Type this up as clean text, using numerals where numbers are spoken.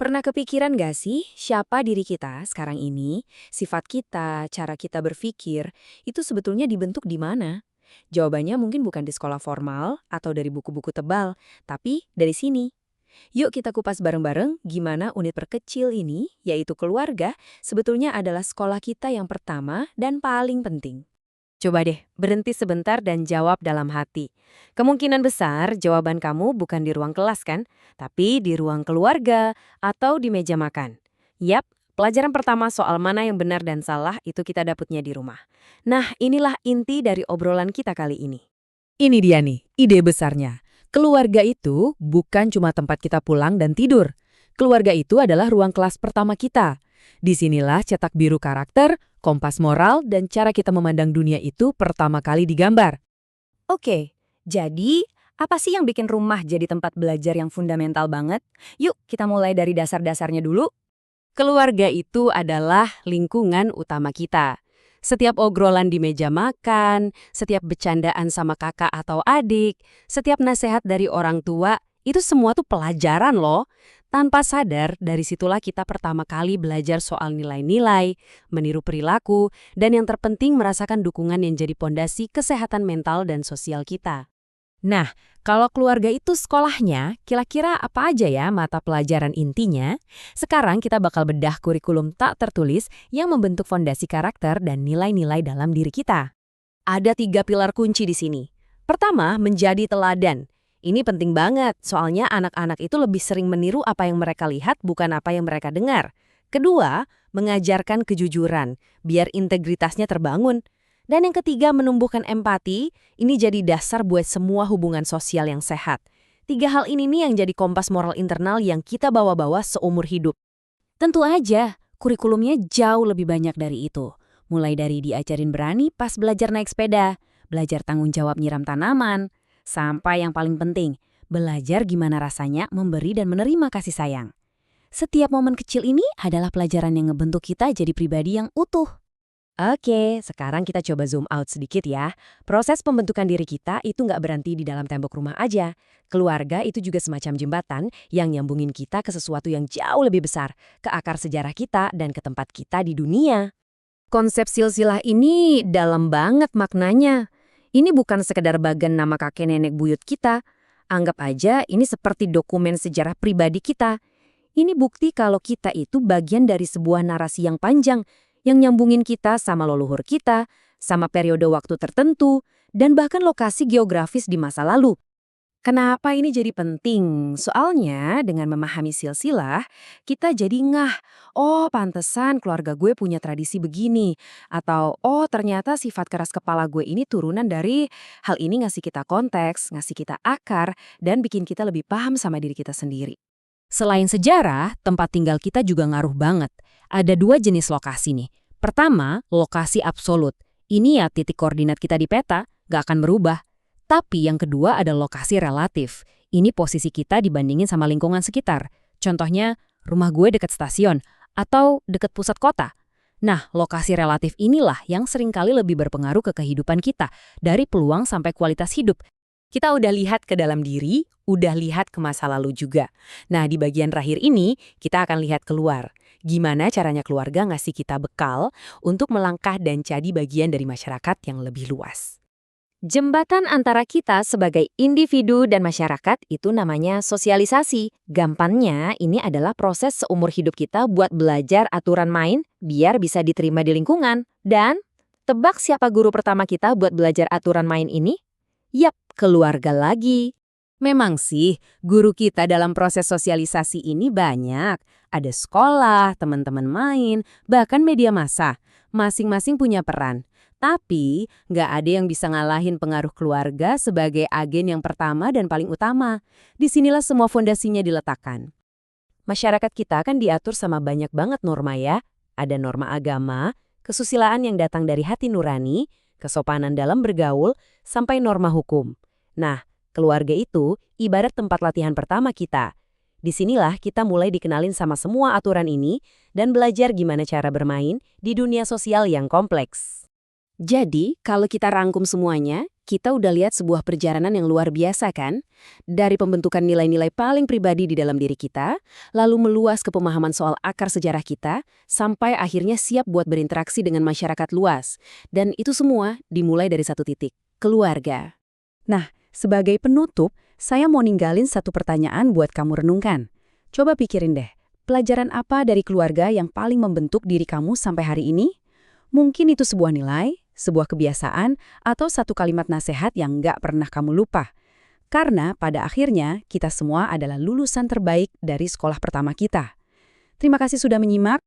Pernah kepikiran gak sih siapa diri kita sekarang ini, sifat kita, cara kita berpikir, itu sebetulnya dibentuk di mana? Jawabannya mungkin bukan di sekolah formal atau dari buku-buku tebal, tapi dari sini. Yuk kita kupas bareng-bareng gimana unit perkecil ini, yaitu keluarga, sebetulnya adalah sekolah kita yang pertama dan paling penting. Coba deh, berhenti sebentar dan jawab dalam hati. Kemungkinan besar jawaban kamu bukan di ruang kelas kan, tapi di ruang keluarga atau di meja makan. Yap, pelajaran pertama soal mana yang benar dan salah itu kita dapatnya di rumah. Nah, inilah inti dari obrolan kita kali ini. Ini dia nih, ide besarnya. Keluarga itu bukan cuma tempat kita pulang dan tidur. Keluarga itu adalah ruang kelas pertama kita. Disinilah cetak biru karakter, kompas moral, dan cara kita memandang dunia itu pertama kali digambar. Oke, jadi apa sih yang bikin rumah jadi tempat belajar yang fundamental banget? Yuk kita mulai dari dasar-dasarnya dulu. Keluarga itu adalah lingkungan utama kita. Setiap obrolan di meja makan, setiap bercandaan sama kakak atau adik, setiap nasihat dari orang tua, itu semua tuh pelajaran loh. Tanpa sadar, dari situlah kita pertama kali belajar soal nilai-nilai, meniru perilaku, dan yang terpenting merasakan dukungan yang jadi pondasi kesehatan mental dan sosial kita. Nah, kalau keluarga itu sekolahnya, kira-kira apa aja ya mata pelajaran intinya? Sekarang kita bakal bedah kurikulum tak tertulis yang membentuk fondasi karakter dan nilai-nilai dalam diri kita. Ada 3 pilar kunci di sini. Pertama, menjadi teladan. Ini penting banget, soalnya anak-anak itu lebih sering meniru apa yang mereka lihat, bukan apa yang mereka dengar. Kedua, mengajarkan kejujuran, biar integritasnya terbangun. Dan yang ketiga, menumbuhkan empati, ini jadi dasar buat semua hubungan sosial yang sehat. 3 hal ini nih yang jadi kompas moral internal yang kita bawa-bawa seumur hidup. Tentu aja, kurikulumnya jauh lebih banyak dari itu. Mulai dari diajarin berani pas belajar naik sepeda, belajar tanggung jawab nyiram tanaman, sampai yang paling penting, belajar gimana rasanya memberi dan menerima kasih sayang. Setiap momen kecil ini adalah pelajaran yang ngebentuk kita jadi pribadi yang utuh. Oke, sekarang kita coba zoom out sedikit ya. Proses pembentukan diri kita itu nggak berhenti di dalam tembok rumah aja. Keluarga itu juga semacam jembatan yang nyambungin kita ke sesuatu yang jauh lebih besar, ke akar sejarah kita dan ke tempat kita di dunia. Konsep silsilah ini dalam banget maknanya. Ini bukan sekedar bagan nama kakek nenek buyut kita. Anggap aja ini seperti dokumen sejarah pribadi kita. Ini bukti kalau kita itu bagian dari sebuah narasi yang panjang, yang nyambungin kita sama leluhur kita, sama periode waktu tertentu, dan bahkan lokasi geografis di masa lalu. Kenapa ini jadi penting? Soalnya dengan memahami silsilah, kita jadi ngah, oh pantesan keluarga gue punya tradisi begini. Atau oh ternyata sifat keras kepala gue ini turunan dari hal ini ngasih kita konteks, ngasih kita akar, dan bikin kita lebih paham sama diri kita sendiri. Selain sejarah, tempat tinggal kita juga ngaruh banget. Ada 2 jenis lokasi nih. Pertama, lokasi absolut. Ini ya titik koordinat kita di peta, nggak akan berubah. Tapi yang kedua ada lokasi relatif. Ini posisi kita dibandingin sama lingkungan sekitar. Contohnya, rumah gue dekat stasiun atau dekat pusat kota. Nah, lokasi relatif inilah yang seringkali lebih berpengaruh ke kehidupan kita, dari peluang sampai kualitas hidup. Kita udah lihat ke dalam diri, udah lihat ke masa lalu juga. Nah, di bagian terakhir ini, kita akan lihat keluar. Gimana caranya keluarga ngasih kita bekal untuk melangkah dan jadi bagian dari masyarakat yang lebih luas. Jembatan antara kita sebagai individu dan masyarakat itu namanya sosialisasi. Gampangnya, ini adalah proses seumur hidup kita buat belajar aturan main biar bisa diterima di lingkungan. Dan, tebak siapa guru pertama kita buat belajar aturan main ini? Yap, keluarga lagi. Memang sih, guru kita dalam proses sosialisasi ini banyak. Ada sekolah, teman-teman main, bahkan media massa. Masing-masing punya peran. Tapi, nggak ada yang bisa ngalahin pengaruh keluarga sebagai agen yang pertama dan paling utama. Disinilah semua fondasinya diletakkan. Masyarakat kita kan diatur sama banyak banget norma ya. Ada norma agama, kesusilaan yang datang dari hati nurani, kesopanan dalam bergaul, sampai norma hukum. Nah, keluarga itu ibarat tempat latihan pertama kita. Disinilah kita mulai dikenalin sama semua aturan ini dan belajar gimana cara bermain di dunia sosial yang kompleks. Jadi, kalau kita rangkum semuanya, kita udah lihat sebuah perjalanan yang luar biasa kan? Dari pembentukan nilai-nilai paling pribadi di dalam diri kita, lalu meluas ke pemahaman soal akar sejarah kita, sampai akhirnya siap buat berinteraksi dengan masyarakat luas. Dan itu semua dimulai dari satu titik, keluarga. Nah, sebagai penutup, saya mau ninggalin satu pertanyaan buat kamu renungkan. Coba pikirin deh, pelajaran apa dari keluarga yang paling membentuk diri kamu sampai hari ini? Mungkin itu sebuah nilai, sebuah kebiasaan, atau satu kalimat nasihat yang nggak pernah kamu lupa. Karena pada akhirnya, kita semua adalah lulusan terbaik dari sekolah pertama kita. Terima kasih sudah menyimak.